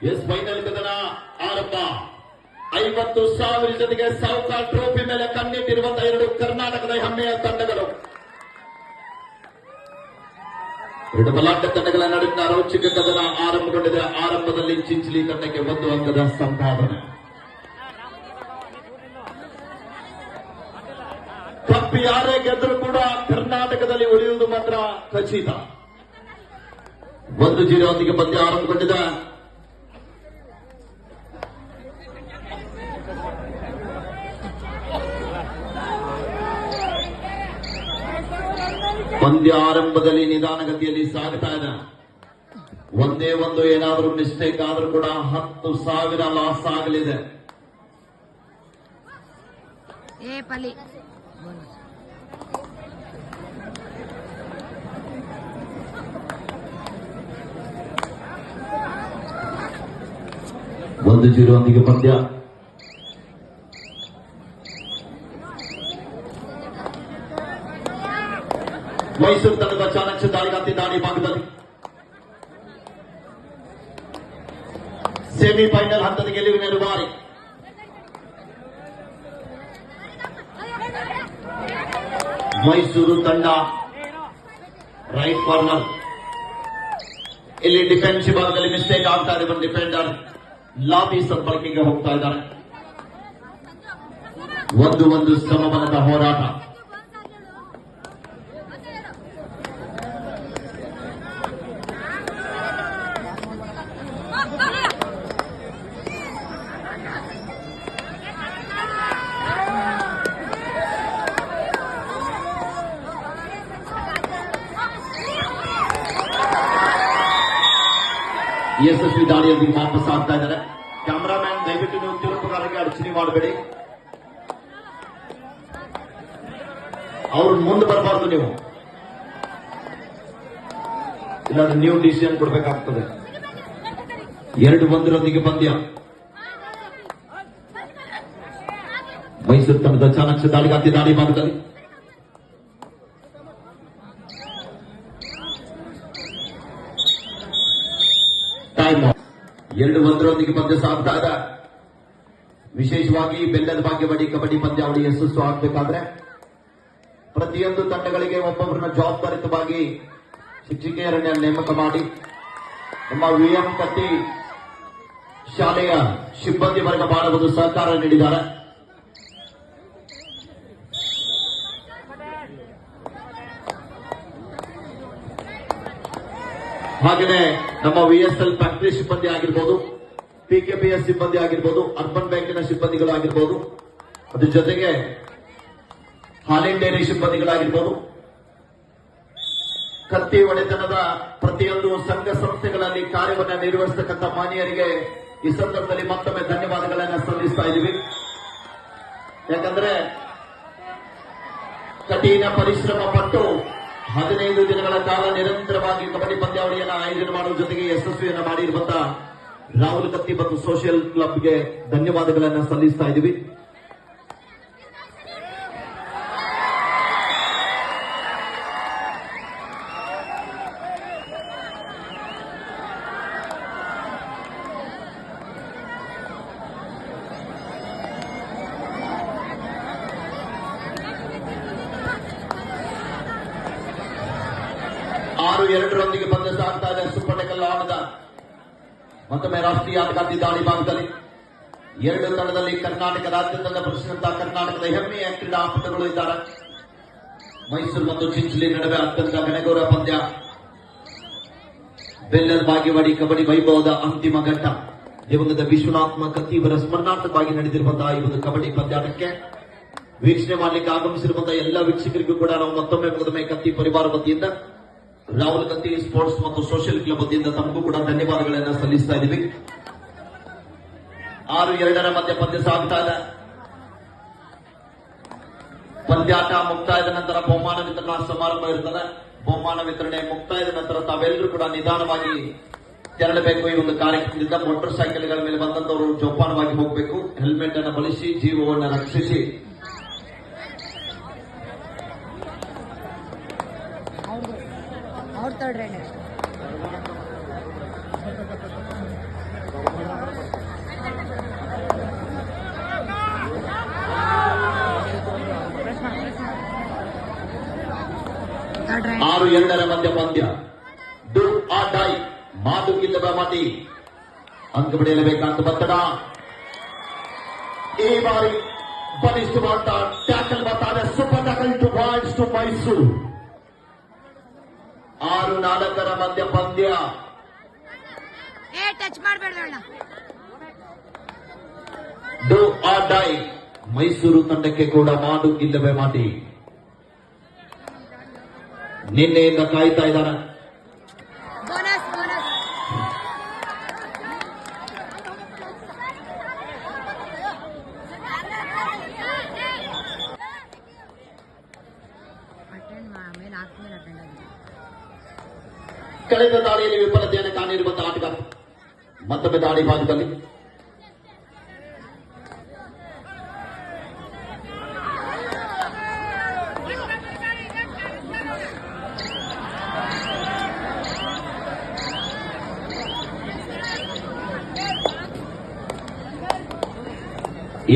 S final ಕದನ ಆರಂಭ. 50,000 ಜೊತೆಗೆ ಸಾವುಕಾರ್ ಟ್ರೋಫಿ ಮೇಲೆ ಕಣ್ಣಿಟ್ಟಿರುವಂತಹ ಎರಡು ಕರ್ನಾಟಕದ ಹೆಮ್ಮೆಯ ತಂಡಗಳು, ಎರಡು ಬಲಾಢ್ಯ ತಂಡಗಳ ನಡುವಿನ ರೋಚಕ ಕದನ ಆರಂಭಗೊಂಡಿದೆ. ಆರಂಭದಲ್ಲಿ ಚಿಂಚಲಿ ತಂಡಕ್ಕೆ 1 ಅಂಕದ ಸಂಭಾವನೆ. ಕಪ್ಪು ಯಾರೇ ಗೆದ್ದರೂ ಕೂಡ ಕರ್ನಾಟಕದಲ್ಲಿ ಉಳಿಯುವುದು ಮಾತ್ರ ಖಚಿತ. 1-0 ಪಂದ್ಯ ಆರಂಭಗೊಂಡಿದೆ. ಪಂದ್ಯ ಆರಂಭದಲ್ಲಿ ನಿಧಾನಗತಿಯಲ್ಲಿ ಸಾಗ್ತಾ ಇದೆ. ಒಂದೇ ಒಂದು ಏನಾದರೂ ಮಿಸ್ಟೇಕ್ ಆದರೂ ಕೂಡ 10,000 ಲಾಸ್ ಆಗಲಿದೆ. ಒಂದು 0 ಪಂದ್ಯ. ಮೈಸೂರು ತಂಡದ ಚಾಣಕ್ಯ ದಾಳಿಗಾತಿ ದಾಳಿ ಭಾಗದಲ್ಲಿ ಸೆಮಿಫೈನಲ್ ಹಂತದ ಗೆಲುವಿನ ರೂವಾರಿ. ಮೈಸೂರು ತಂಡ ರೈಟ್ ಕಾರ್ನರ್. ಇಲ್ಲಿ ಡಿಫೆನ್ಸ್ ವಿಭಾಗದಲ್ಲಿ ಮಿಸ್ಟೇಕ್ ಆಗ್ತಾ ಇದೆ. ಒಂದು ಡಿಫೆಂಡರ್ ಲಾಬಿ ಸಂಪರ್ಕಿಗೆ ಹೋಗ್ತಾ ಇದ್ದಾರೆ. 1-1 ಶ್ರಮಬಲದ ಹೋರಾಟ. ಯಶಸ್ವಿ ದಾಳಿಯೊಂದಿಗೆ ವಾಪಸ್ ಆಗ್ತಾ ಇದ್ದಾರೆ. ಕ್ಯಾಮರಾಮ್ಯಾನ್ ದಯವಿಟ್ಟು ನೀವು ತೀರ್ಪುಗಾರರಿಗೆ ಅಡಚಣೆ ಮಾಡಬೇಡಿ. ಅವ್ರು ಮುಂದೆ ಬರಬಾರ್ದು. ನೀವು ಇಲ್ಲಾಂದ್ರೆ ನೀವು ಡಿಸಿಷನ್ ಕೊಡಬೇಕಾಗ್ತದೆ. 2-1 ಪಂದ್ಯ. ಮೈಸೂರು ತಂಡದ ಚಾಣಕ್ಯ ದಾಳಿಗಾತಿ ದಾಳಿ ಭಾಗದಲ್ಲಿ ಟೈಮ್. 2-1 ಪಂದ್ಯ ಸಾಗ್ತಾ ಇದೆ. ವಿಶೇಷವಾಗಿ ಬೆಲ್ಲದ ಭಾಗ್ಯವಾಡಿ ಕಬಡ್ಡಿ ಪಂದ್ಯಾವಳಿ ಯಶಸ್ಸು ಆಗಬೇಕಾದ್ರೆ ಪ್ರತಿಯೊಂದು ತಂಡಗಳಿಗೆ ಒಬ್ಬೊಬ್ಬರನ್ನ ಜವಾಬ್ದಾರಿತವಾಗಿ ಶಿಕ್ಷಕಿಯರನ್ನ ನೇಮಕ ಮಾಡಿ ನಮ್ಮ ವಿಎಂ ಕತ್ತಿ ಶಾಲೆಯ ಸಿಬ್ಬಂದಿ ವರ್ಗ ಬಹಳ ಒಂದು ಸಹಕಾರ ನೀಡಿದ್ದಾರೆ. ಹಾಗೆಯೇ ನಮ್ಮ ವಿಎಸ್ಎಲ್ ಫ್ಯಾಕ್ಟರಿ ಸಿಬ್ಬಂದಿ ಆಗಿರ್ಬೋದು, ಪಿಕೆಪಿಎಸ್ ಸಿಬ್ಬಂದಿ ಆಗಿರ್ಬೋದು, ಅರ್ಬನ್ ಬ್ಯಾಂಕಿನ ಸಿಬ್ಬಂದಿಗಳು ಆಗಿರ್ಬೋದು, ಅದ್ರ ಜೊತೆಗೆ ಹಾಲಿನ್ ಡೈರಿ ಸಿಬ್ಬಂದಿಗಳಾಗಿರ್ಬೋದು, ಕತ್ತಿ ಒಡೆತನದ ಪ್ರತಿಯೊಂದು ಸಂಘ ಸಂಸ್ಥೆಗಳಲ್ಲಿ ಕಾರ್ಯವನ್ನು ನಿರ್ವಹಿಸತಕ್ಕಂಥ ಮಾನ್ಯರಿಗೆ ಈ ಸಂದರ್ಭದಲ್ಲಿ ಮತ್ತೊಮ್ಮೆ ಧನ್ಯವಾದಗಳನ್ನು ಸಲ್ಲಿಸ್ತಾ ಇದ್ದೀವಿ. ಯಾಕಂದ್ರೆ ಕಠಿಣ ಪರಿಶ್ರಮ ಪಟ್ಟು 15 ದಿನಗಳ ಕಾಲ ನಿರಂತರವಾಗಿ ಕಬಡ್ಡಿ ಪಂದ್ಯಾವಳಿಯನ್ನು ಆಯೋಜನೆ ಮಾಡುವ ಜೊತೆಗೆ ಯಶಸ್ವಿಯನ್ನು ಮಾಡಿರುವಂತಹ ರಾಹುಲ್ ಕತ್ತಿ ಮತ್ತು ಸೋಷಿಯಲ್ ಕ್ಲಬ್ಗೆ ಧನ್ಯವಾದಗಳನ್ನು ಸಲ್ಲಿಸ್ತಾ ಇದ್ದೀವಿ. ಆರು 2 ಪಂದ್ಯ ಸಾಗ್ತಾ ಇದೆ. ಸುಪ್ಪಟಕಲ್ ಆಟದ ಮತ್ತೊಮ್ಮೆ ರಾಷ್ಟ್ರೀಯ ಆಟಗಾರ್ತಿ ದಾಳಿ ಭಾಗದಲ್ಲಿ 2 ತಂಡದಲ್ಲಿ ಕರ್ನಾಟಕ ರಾಜ್ಯದಿಂದ ಪ್ರಶ್ನಿಸಿದಂತಹ ಕರ್ನಾಟಕದ ಹೆಮ್ಮೆಯ ಕ್ರೀಡಾಪಟುಗಳು ಇದ್ದಾರೆ. ಮೈಸೂರು ಮತ್ತು ಚಿಂಚಲಿ ನಡುವೆ ಅತ್ಯಂತ ಘನಘೋರ ಪಂದ್ಯ. ಬೆಲ್ಲದ ಭಾಗ್ಯವಾಡಿ ಕಬಡ್ಡಿ ವೈಭವದ ಅಂತಿಮ ಘಟ್ಟ. ದಿವಂಗತ ವಿಶ್ವನಾಥ್ ಕತ್ತಿ ಇವರ ಸ್ಮರಣಾರ್ಥವಾಗಿ ನಡೆದಿರುವಂತಹ ಈ ಒಂದು ಕಬಡ್ಡಿ ಪಂದ್ಯಾಟಕ್ಕೆ ವೀಕ್ಷಣೆ ಮಾಡಲಿಕ್ಕೆ ಆಗಮಿಸಿರುವಂತಹ ಎಲ್ಲ ವೀಕ್ಷಕರಿಗೂ ಕೂಡ ನಾವು ಮತ್ತೊಮ್ಮೆ ಕತ್ತಿ ಪರಿವಾರ ವತಿಯಿಂದ, ರಾಹುಲ್ ಕತ್ತಿ ಸ್ಪೋರ್ಟ್ಸ್ ಮತ್ತು ಸೋಷಿಯಲ್ ಕ್ಲಬ್ ವತಿಯಿಂದ ತಮಗೂ ಕೂಡ ಧನ್ಯವಾದಗಳನ್ನು ಸಲ್ಲಿಸ್ತಾ ಇದ್ದೀವಿ. 6-2 ಮಧ್ಯೆ ಪಂದ್ಯ ಸಾಗ್ತಾ ಇದೆ. ಪಂದ್ಯಾಟ ಮುಕ್ತಾಯದ ನಂತರ ಬಹುಮಾನ ವಿತರಣಾ ಸಮಾರಂಭ ಇರ್ತದೆ. ಬಹುಮಾನ ವಿತರಣೆ ಮುಕ್ತಾಯದ ನಂತರ ತಾವೆಲ್ಲರೂ ಕೂಡ ನಿಧಾನವಾಗಿ ತೆರಳಬೇಕು. ಈ ಒಂದು ಕಾರ್ಯಕ್ರಮದಿಂದ ಮೋಟಾರ್ ಸೈಕಲ್ಗಳ ಮೇಲೆ ಬಂದಂತವರು ಜೋಪಾನವಾಗಿ ಹೋಗಬೇಕು. ಹೆಲ್ಮೆಟ್ ಅನ್ನು ಬಳಸಿ ಜೀವವನ್ನು ರಕ್ಷಿಸಿ third right next. 6-2 ಮಧ್ಯ ಪಂದ್ಯ. ಡೂ ಆರ್ ಡೈ, ಮಾತು ಗೆಲ್ಲುವ ಮಾತಿ. ಅಂಕ ಪಡೆಯಲೇಬೇಕಂತ ಒತ್ತಡ. ಈ ಬಾರಿ ಬಲಿಷ್ಠವಾದ ಟ್ಯಾಕಲ್ ಬರ್ತಾರೆ. Super tackle 2 points to Mysuru. 6-4 ಮಧ್ಯ ಪಂದ್ಯ. ಟಚ್ ಮಾಡಬೇಡ. ಡೂ ಆರ್ ಡೈ, ಮೈಸೂರು ತಂಡಕ್ಕೆ ಕೂಡ ಮಾಡು ಇಲ್ಲವೇ ಮಾಟಿ. ನಿನ್ನೆಯಿಂದ ಕಾಯ್ತಾ ಇದ್ದಾರೆ. ಕಳೆದ ದಾಳಿಯಲ್ಲಿ ವಿಫಲತೆಯನ್ನು ಕಾಣಿರುವಂತಹ ಆಟಗಾರ ಮತ್ತೊಮ್ಮೆ ದಾಳಿ ಭಾಗದಲ್ಲಿ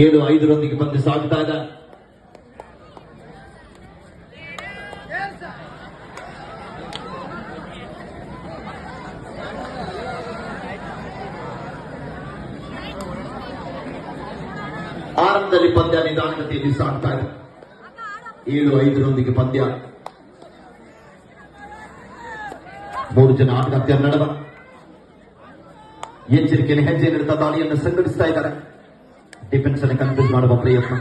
ಏಳು 5 ಪಂದ್ಯ ಸಾಗ್ತಾ ಇದೆ. ಆರಂಭದಲ್ಲಿ ಪಂದ್ಯ ನಿಧಾನಗತಿಯಲ್ಲಿ ಸಾಗ್ತಾ ಇದೆ. 7-5 ಪಂದ್ಯ. 3 ಜನ ಆಟಗಾರ್ತಿಯರ ನಡುವ ಎಚ್ಚರಿಕೆಯಲ್ಲಿ ಹೆಜ್ಜೆ ನೀಡುತ್ತಾ ದಾಳಿಯನ್ನು ಸಂಘಟಿಸ್ತಾ ಇದ್ದಾರೆ. ಡಿಫೆನ್ಸ್ ಅನ್ನು ಕನ್ಫ್ಯೂಸ್ ಮಾಡುವ ಪ್ರಯತ್ನ.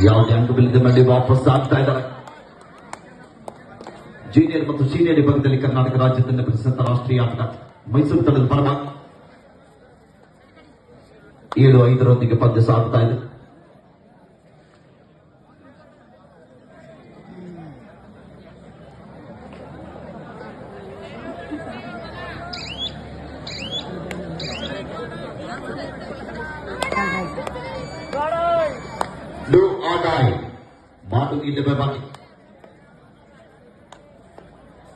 ಯಾವುದೇ ಅಂಕವಿಲ್ಲದೆ ಮళ్ళీ ವಾಪಸ್ ಆಗ್ತಾ ಇದ್ದಾರೆ. ಜೂನಿಯರ್ ಮತ್ತು ಸೀನಿಯರ್ ವಿಭಾಗದಲ್ಲಿ ಕರ್ನಾಟಕ ರಾಜ್ಯ ತಂಡ ಪ್ರಸಿದ್ಧ ರಾಷ್ಟ್ರೀಯ ಆಟ ಮೈಸೂರು ತಂಡದ ಪರವಾಗಿ 7-5 ಪಂದ್ಯ ಸಾಗ್ತಾ ಇದೆ. ಡೂ ಆರ್ ಡೈ, ಮಾಡು ಇಲ್ಲವೇ ಮಾಟಿ.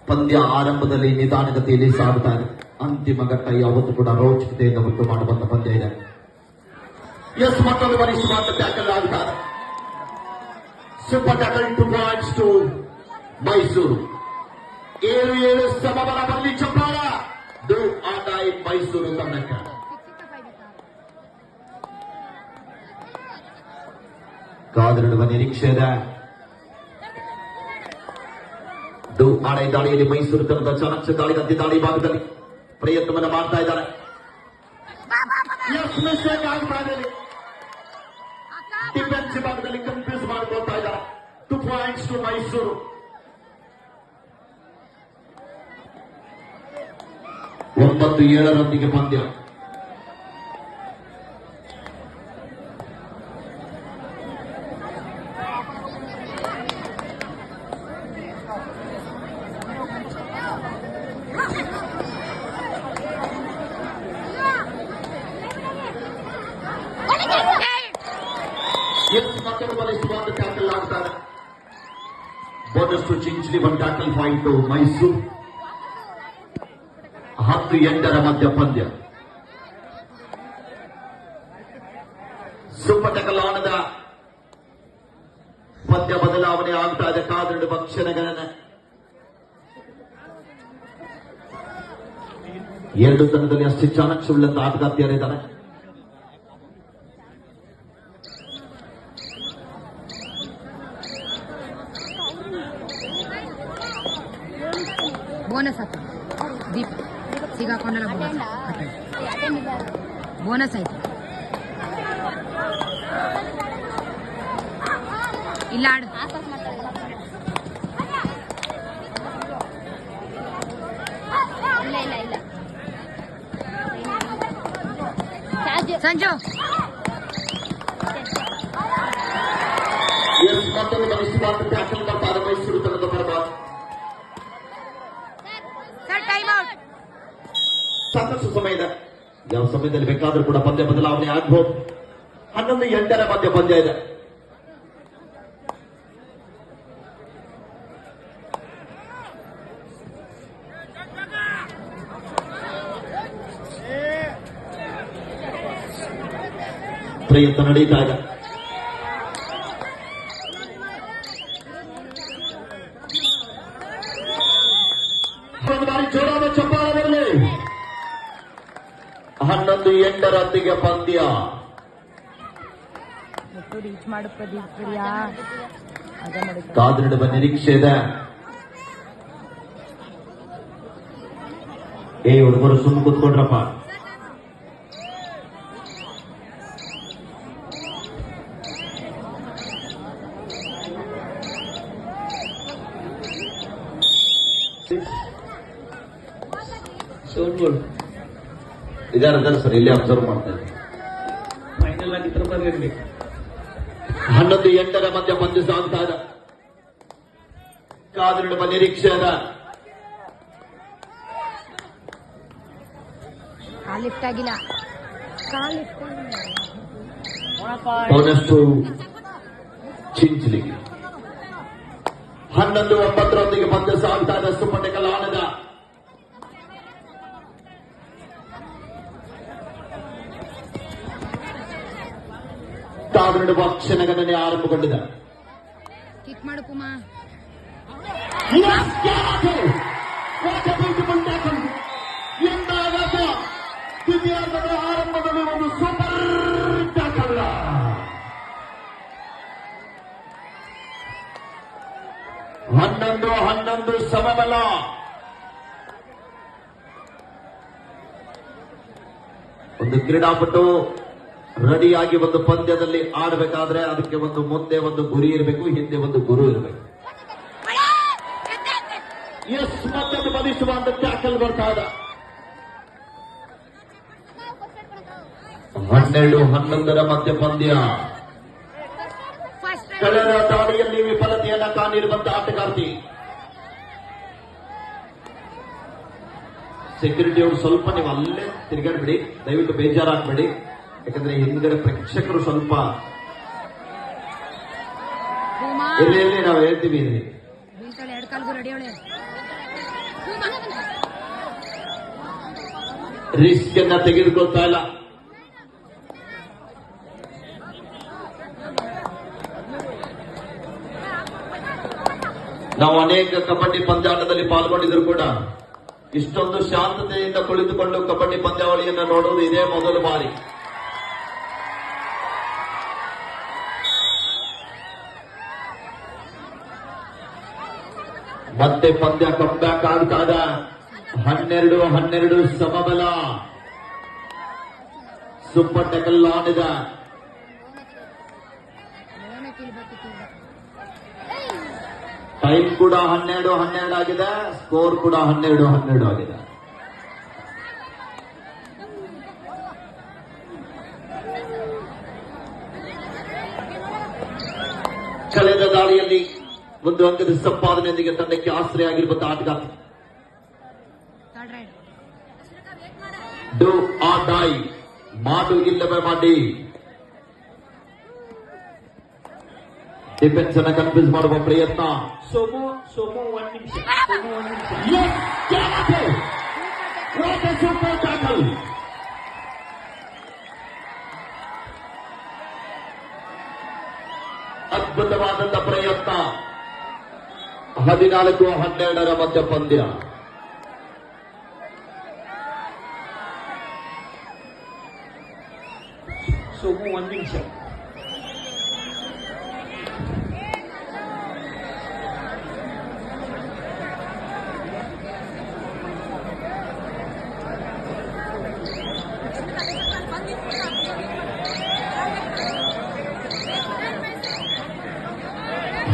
ಪಂದ್ಯ ಆರಂಭದಲ್ಲಿ ನಿಧಾನಗತಿಯಲ್ಲಿ ಸಾಗುತ್ತಾ ಇದೆ. ಅಂತಿಮ ಘಟ್ಟ ಯಾವತ್ತೂ ಕೂಡ ರೋಚಕತೆಯಿಂದ ಉಂಟು ಮಾಡುವಂತ ಪಂದ್ಯ ಇದೆ. ಎಸ್, ಮತ್ತೊಂದು ಬಲಿಷ್ಠವಾದ ಟ್ಯಾಕಲ್ ಆಗುತ್ತಾರೆ. Super tackle 2 points to Mysuru. 7-7 ಸಮಬಲದಲ್ಲಿ ಚಪ್ಪಾಳ. ಡೂ ಆರ್ ಡೈ ಮೈಸೂರು ತಂಡಕ್ಕೆ. ಕಾದಿಡುವ ನಿರೀಕ್ಷೆ ಇದೆ. ಡೂ ಆರ್ ಡೈ ದಾಳಿಯಲ್ಲಿ ಮೈಸೂರು ತಂಡದ ಚಾಣಕ್ಯ ದಾಳಿ ದಾಳಿ ಭಾಗದಲ್ಲಿ ಪ್ರಯತ್ನವನ್ನು ಮಾಡ್ತಾ ಇದ್ದಾರೆ. ಡಿಫೆನ್ಸ್ ಭಾಗದಲ್ಲಿ ಕನ್ಫ್ಯೂಸ್ ಮಾಡಿಕೊಳ್ತಾ ಇದ್ದಾರೆ. 2 ಪಾಯಿಂಟ್ಸ್ ಟು ಮೈಸೂರು. 9-7 ಪಂದ್ಯ. ಮತ್ತೊಂದು ಬಲಿಷ್ಠವಾದ ಟ್ಯಾಕಲ್ ಆಗ್ತಾರೆ. Bonus to Chinchali 1 tackle point to Mysuru. 10-8 ಮಧ್ಯ ಪಂದ್ಯ. ಸೂಪರ್ ಟ್ಯಾಕಲ್ ಆನದ ಪಂದ್ಯ ಬದಲಾವಣೆ ಆಗ್ತಾ ಇದೆ. ಕಾದಿಡುವ ಕ್ಷಣಗಳನ್ನ 2 ತಂಡದಲ್ಲಿ ಅಷ್ಟೇ ಚಾಣಕ್ಯವುಳ್ಳಂತ ಆಟಗಾರ್ತಿಯರಿದ್ದಾರೆ. ಬೋನಸ್ ಆಯ್ತು. ದೀಪ ಸಿಗಾಕೊಂಡಲ್ಲ. ಬೋನಸ್ ಆಯ್ತು. ಇಲ್ಲ ಆಡು. ಸಂಜು ಮತ್ತೊಂದು ಬಲಿಷ್ಠವಾದ ಟ್ಯಾಕಲ್ ಬರ್ತಾರೆ ಮೈಸೂರು ತಂಡದ ಪರವಾಗಿ. ಸಾಕಷ್ಟು ಸಮಯ ಇದೆ. ಯಾವ ಸಮಯದಲ್ಲಿ ಬೇಕಾದ್ರೂ ಕೂಡ ಪಂದ್ಯ ಬದಲಾವಣೆ ಆಗ್ಬಹುದು. 11-8 ಮಧ್ಯ ಪಂದ್ಯ ಇದೆ. ಪ್ರಯತ್ನ ನಡೀತಾ ಇದೆ. ಒಂದು ಬಾರಿ ಜೋರಾದ ಚಪ್ಪಾಳೆ ಬರಲಿ. 11-8 ಪಂದ್ಯ. ರೀಚ್ ಮಾಡುತ್ತೀಯಾ ಕಾದಿಡುವ ನಿರೀಕ್ಷೆ ಇದೆ. ಹುಡುಗರು ಸುಮ್ಮನೆ ಕೂತ್ಕೊಂಡ್ರಪ್ಪ. ಇದಾರೆ ಸರ್, ಇಲ್ಲೇ ಅಬ್ಸರ್ವ್ ಮಾಡ್ತಾ ಇದ್ದೀನಿ. ಫೈನಲ್ ಆಗಿ 11-8 ಮಧ್ಯ ಪಂದ್ಯ ಸಾಗ್ತಾ ಇದೆ. ಕಾದಿಡುವ ನಿರೀಕ್ಷೆ ಇದೆ. ಲಿಫ್ಟ್ ಆಗಿಲ್ಲ. ಅವನಷ್ಟು ಚಿಂಚಲಿ 11-9 ಪಂದ್ಯ ಸಾಗ್ತಾ ಇದೆ. ಸುಪಟಕಲ್ ಆಣದ ಕಾದಿಡುವ ಕ್ಷಣಗಣನೆ ಆರಂಭಗೊಂಡಿದೆ. ಕಿಕ್ ಮಾಡು ಕುಮಾ. ದ್ವಿತೀಯಾರ್ಧದ ಆರಂಭದಲ್ಲಿ ಒಂದು ಸೂಪರ್ ಟ್ಯಾಕಲ್. 11-11 ಸಮಬಲ. ಒಂದು ಕ್ರೀಡಾಪಟು ರೆಡಿಯಾಗಿ ಒಂದು ಪಂದ್ಯದಲ್ಲಿ ಆಡಬೇಕಾದ್ರೆ ಅದಕ್ಕೆ ಒಂದು ಮುಂದೆ ಒಂದು ಗುರಿ ಇರಬೇಕು, ಹಿಂದೆ ಒಂದು ಗುರು ಇರಬೇಕು. ಎಸ್, ಮತ್ತೊಂದು ಬಲಿಸುವಂತ ಟ್ಯಾಕಲ್ ಬರ್ತಾ ಇದೆ. 12-11 ಮಧ್ಯ ಪಂದ್ಯ. ಕಳೆದ ದಾಳಿಯಲ್ಲಿ ವಿಫಲತೆಯನ್ನ ಕಾಣಿರುವಂತಹ ಆಟಗಾರ್ತಿ. ಸೆಕ್ಯೂರಿಟಿ ಅವರು ಸ್ವಲ್ಪ ನೀವು ಅಲ್ಲೇ ತಿರುಗಾಡ್ಬಿಡಿ, ದಯವಿಟ್ಟು ಬೇಜಾರಾಗಬೇಡಿ. ಯಾಕಂದ್ರೆ ಹಿಂದ್ಗಡೆ ಪ್ರೇಕ್ಷಕರು ಸ್ವಲ್ಪ ಇಲ್ಲಿ ನಾವು ಹೇಳ್ತೀವಿ. ರಿಸ್ಕ್ ಅನ್ನ ತೆಗೆದುಕೊಳ್ತಾ ಇಲ್ಲ. ನಾವು ಅನೇಕ ಕಬಡ್ಡಿ ಪಂದ್ಯಾಟದಲ್ಲಿ ಪಾಲ್ಗೊಂಡಿದ್ರು ಕೂಡ ಇಷ್ಟೊಂದು ಶಾಂತತೆಯಿಂದ ಕುಳಿತುಕೊಂಡು ಕಬಡ್ಡಿ ಪಂದ್ಯಾವಳಿಯನ್ನು ನೋಡುವುದು ಇದೇ ಮೊದಲ ಬಾರಿ. ಮತ್ತೆ ಪಂದ್ಯ ಕಂಬ್ಯಾಕ್ ಆಗ್ತಾ ಇದೆ. 12-12 ಸಮಬಲ. ಸೂಪರ್ ಟೆಕಲ್ ಆಡಿದ. ಟೈಮ್ ಕೂಡ 12-12 ಆಗಿದೆ. ಸ್ಕೋರ್ ಕೂಡ 12-12 ಆಗಿದೆ. ಕಳೆದ ದಾಳಿಯಲ್ಲಿ ಒಂದು ಅಂಕದ ಸಂಪಾದನೆಯೊಂದಿಗೆ ತಂಡಕ್ಕೆ ಆಶ್ರಯ ಆಗಿರುವಂತಹ ಆಟಗಾರ. ಡೂ ಆರ್ ಡೈ, ಮಾಡು ಇಲ್ಲವೇ ಮಾಡಿ. ಡಿಫೆನ್ಸ್ ಅನ್ನ ಕನ್ಫ್ಯೂಸ್ ಮಾಡುವ ಪ್ರಯತ್ನ. ಸೋಮು ಒಂದು ನಿಮಿಷ. Super tackle. ಅದ್ಭುತವಾದಂತಹ ಪ್ರಯತ್ನ. 14-12 ಮಧ್ಯ ಪಂದ್ಯ. ಸೋಮು ಒಂದು ನಿಮಿಷ.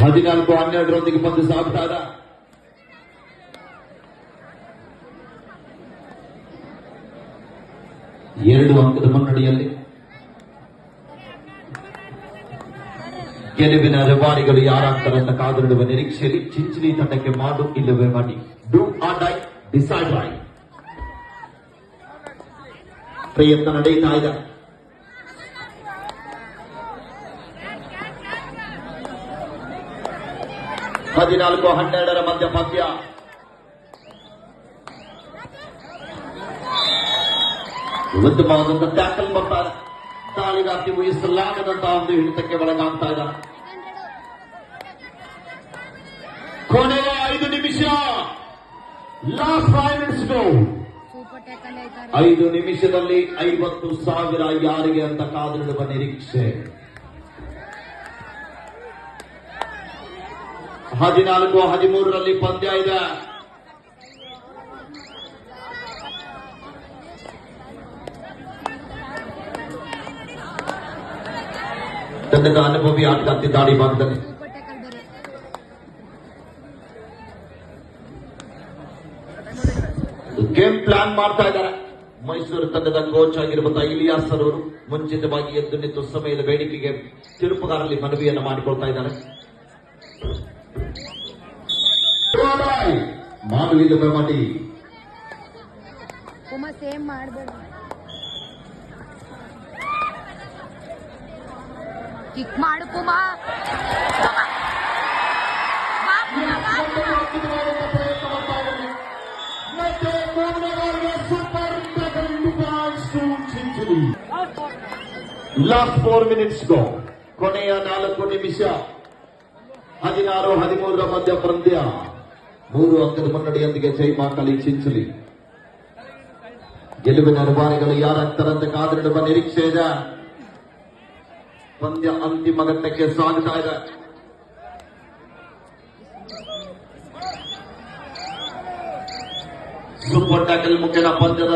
ಹದಿನಾಲ್ಕು 12 ಪಂದ್ಯ ಸಾಗ್ತಾ ಇದೆ. ಎರಡು ಅಂಕದ ಮುನ್ನಡೆಯಲ್ಲಿ ಗೆಲುವಿನ ರವಾರಿಗಳು ಯಾರಾಗ್ತಾರೆ ಅಂತ ಕಾದಿಡುವ ನಿರೀಕ್ಷೆಯಲ್ಲಿ ಚಿಂಚಲಿ ತಂಡಕ್ಕೆ ಮಾಡು ಇಲ್ಲವೇ ಮಾಡಿ. Do or dye, decide right. ಪ್ರಯತ್ನ ನಡೆಯುತ್ತಾ ಇದೆ. ಹದಿನಾಲ್ಕು 12 ಮಧ್ಯ ಪಂದ್ಯ. ಉತ್ತಮವಾದಂತಹ ಟ್ಯಾಕಲ್ ಬರ್ತಾರೆ. ತಾಳಿ ಈಗ ಅತಿ ವಹಿಸಲಾಗದಂತಹ ಒಂದು ಹಿಡಿತಕ್ಕೆ ಒಳಗಾಗ್ತಾ ಇದ್ದಾರೆ. ಕೊನೆಯ 5 ನಿಮಿಷ. Last 5 minutes go. Super tackle ಆಯ್ತಾರೆ. 5 ನಿಮಿಷದಲ್ಲಿ 50,000 ಯಾರಿಗೆ ಅಂತ ಕಾದಿಡುವ ನಿರೀಕ್ಷೆ. 14-13 ಪಂದ್ಯ ಇದೆ. ತಂಡದ ಅನುಭವಿ ಆಟಗಾರ್ತಿ ದಾಳಿ ಭಾಗದಲ್ಲಿ ಸೂಪರ್ ಟ್ಯಾಕಲ್ ಬೇರೆ. ಗೇಮ್ ಪ್ಲಾನ್ ಮಾಡ್ತಾ ಇದ್ದಾರೆ. ಮೈಸೂರು ತಂಡದ ಕೋಚ್ ಆಗಿರುವಂತಹ ಇಲಿಯಾಸ್ ಅವರು ಮುಂಚಿತವಾಗಿ ಎದ್ದು ನಿಂತು ಸಮಯದ ಬೇಡಿಕೆಗೆ ತಿರುಪುಗಾರರಲ್ಲಿ ಮನವಿಯನ್ನು ಮಾಡಿಕೊಳ್ತಾ ಇದ್ದಾರೆ. ಮಾನವೀಯ ಮಾಡಿ ಕುಮ ಸೇಮ್ ಮಾಡಬೇಡ. ಕಿಕ್ ಮಾಡು ಕುಮ. ಲಾಸ್ಟ್ 4 ಮಿನಿಟ್ಸ್ ಗೋ. ಕೊನೆಯ 4 ನಿಮಿಷ. 16-13 ಮಧ್ಯ ಪಂದ್ಯ. 3 ಅಂಕದ ಮುನ್ನಡೆಯೊಂದಿಗೆ ಜೈಮಾಕಲಿ ಚಿಂಚಲಿ. ಗೆಲುವಿನ ಅನುಭಾರಿಗಳು ಯಾರಾಗ್ತಾರಂತ ಕಾದಿಡುವ ನಿರೀಕ್ಷೆ ಇದೆ. ಪಂದ್ಯ ಅಂತಿಮ ಘಟ್ಟಕ್ಕೆ ಸಾಗುತ್ತಾ ಇದೆ. ಸೂಪರ್ ಟ್ಯಾಕಲ್ ಮುಖ್ಯನ ಪಂದ್ಯದ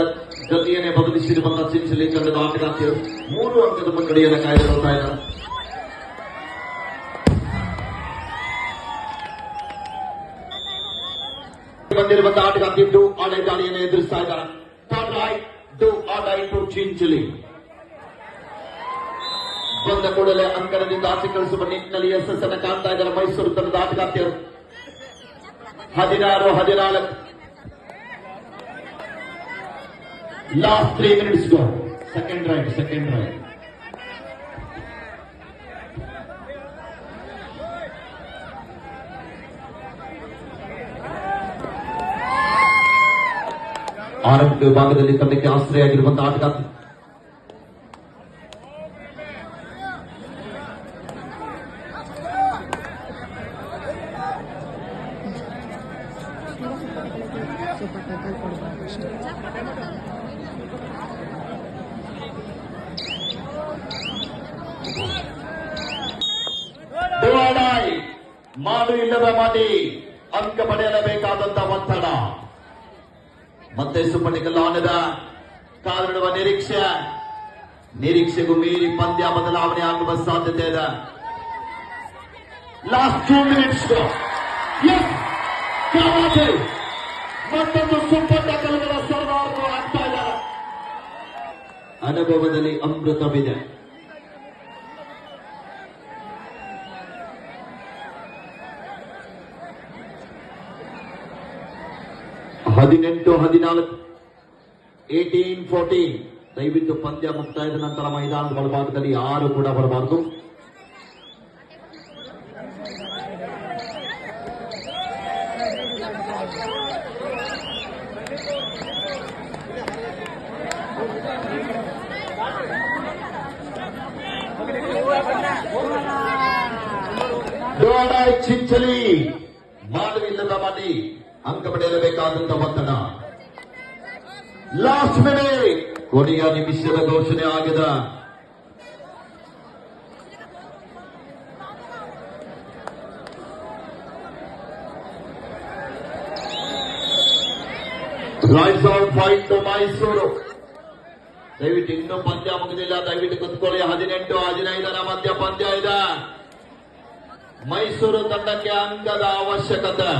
ಗತಿಯನ್ನೇ ಬದಲಿಸಿರುವಂತಹ ಚಿಂಚಲಿ ತಂಡದ ಆಟಗಾರ್ತಿಯರು 3 ಅಂಕದ ಮುನ್ನಡೆಯನ್ನು ಕಾಯ್ದಿರುತ್ತಾ ಇದ್ದಾರೆ. ಬಂದಿರುವಂತಹ ಆಟಗಾರ್ತಿ ಡು ಆಡೈ ದಾಳಿಯನ್ನು ಎದುರಿಸ್ತಾ ಇದ್ದಾರೆ. Do or die to Chinchali. ಬಂದ ಕೂಡಲೇ ಅಂಕಣದಿಂದ ಆಚೆ ಕಳಿಸುವ ನಿಟ್ಟಿನಲ್ಲಿ ಯಶಸ್ಸನ್ನು ಕಾಣ್ತಾ ಇದ್ದಾರೆ ಮೈಸೂರು ತಂಡದ ಆಟಗಾರ್ತಿಯರು. 16-14. Last 3 minutes go. Second raid. ಆರಂಭಿಕ ವಿಭಾಗದಲ್ಲಿ ತಂಡಕ್ಕೆ ಆಶ್ರಯ ಆಗಿರುವಂತಹ ಆಟಗಾರ್ತಿ ಸೂಪರ್ ಟ್ಯಾಕಲ್ ಕೊಡಬಾರ್ದು ಅಷ್ಟೇ. ಮಾಡು ಇಲ್ಲದ ಮಾಡಿ ಅಂಕ ಪಡೆಯಲೇಬೇಕಾದಂತಹ ಒತ್ತಡ. ಮತ್ತೆ ಸುಪಟಿಕಲ್ಲಾನದ ಕಾದಿಡುವ ನಿರೀಕ್ಷೆಗೂ ಮೀರಿ ಪಂದ್ಯ ಬದಲಾವಣೆ ಆಗುವ ಸಾಧ್ಯತೆ ಇದೆ. Last 2 minutes. ಮತ್ತೊಂದು ಸೂಪರ್ ಟ್ಯಾಕಲ್ಗಳ ಸರ್ವಾರ್ಥ ಆಗ್ತಾ ಇದ್ದಾರೆ. ಅನುಭವದಲ್ಲಿ ಅಮೃತವಿದೆ. ಹದಿನೆಂಟು 14 18-14. ದಯವಿಟ್ಟು ಪಂದ್ಯ ಮುಕ್ತಾಯದ ನಂತರ ಮೈದಾನದ ಒಳಭಾಗದಲ್ಲಿ ಯಾರು ಕೂಡ ಬರಬಾರದು. ಚಿಂಚಲಿ ಮಾನವಿಲ್ಲದ ಮಾಡಿ ಅಂಕ ಪಡೆಯಲೇಬೇಕಾದಂತಹ ಒತ್ತಡ. Last minute. ಕೊನೆಯ ನಿಮಿಷದ ಘೋಷಣೆ ಆಗಿದೆ. Rise out fight to Mysuru. ದಯವಿಟ್ಟು ಇನ್ನೂ ಪಂದ್ಯ ಮುಗಿದಿಲ್ಲ. ದಯವಿಟ್ಟು ಕುತ್ಕೊಳ್ಳಿ. 18-15 ಮಧ್ಯ ಪಂದ್ಯ ಇದೆ. ಮೈಸೂರು ತಂಡಕ್ಕೆ ಅಂಕದ ಅವಶ್ಯಕತೆ.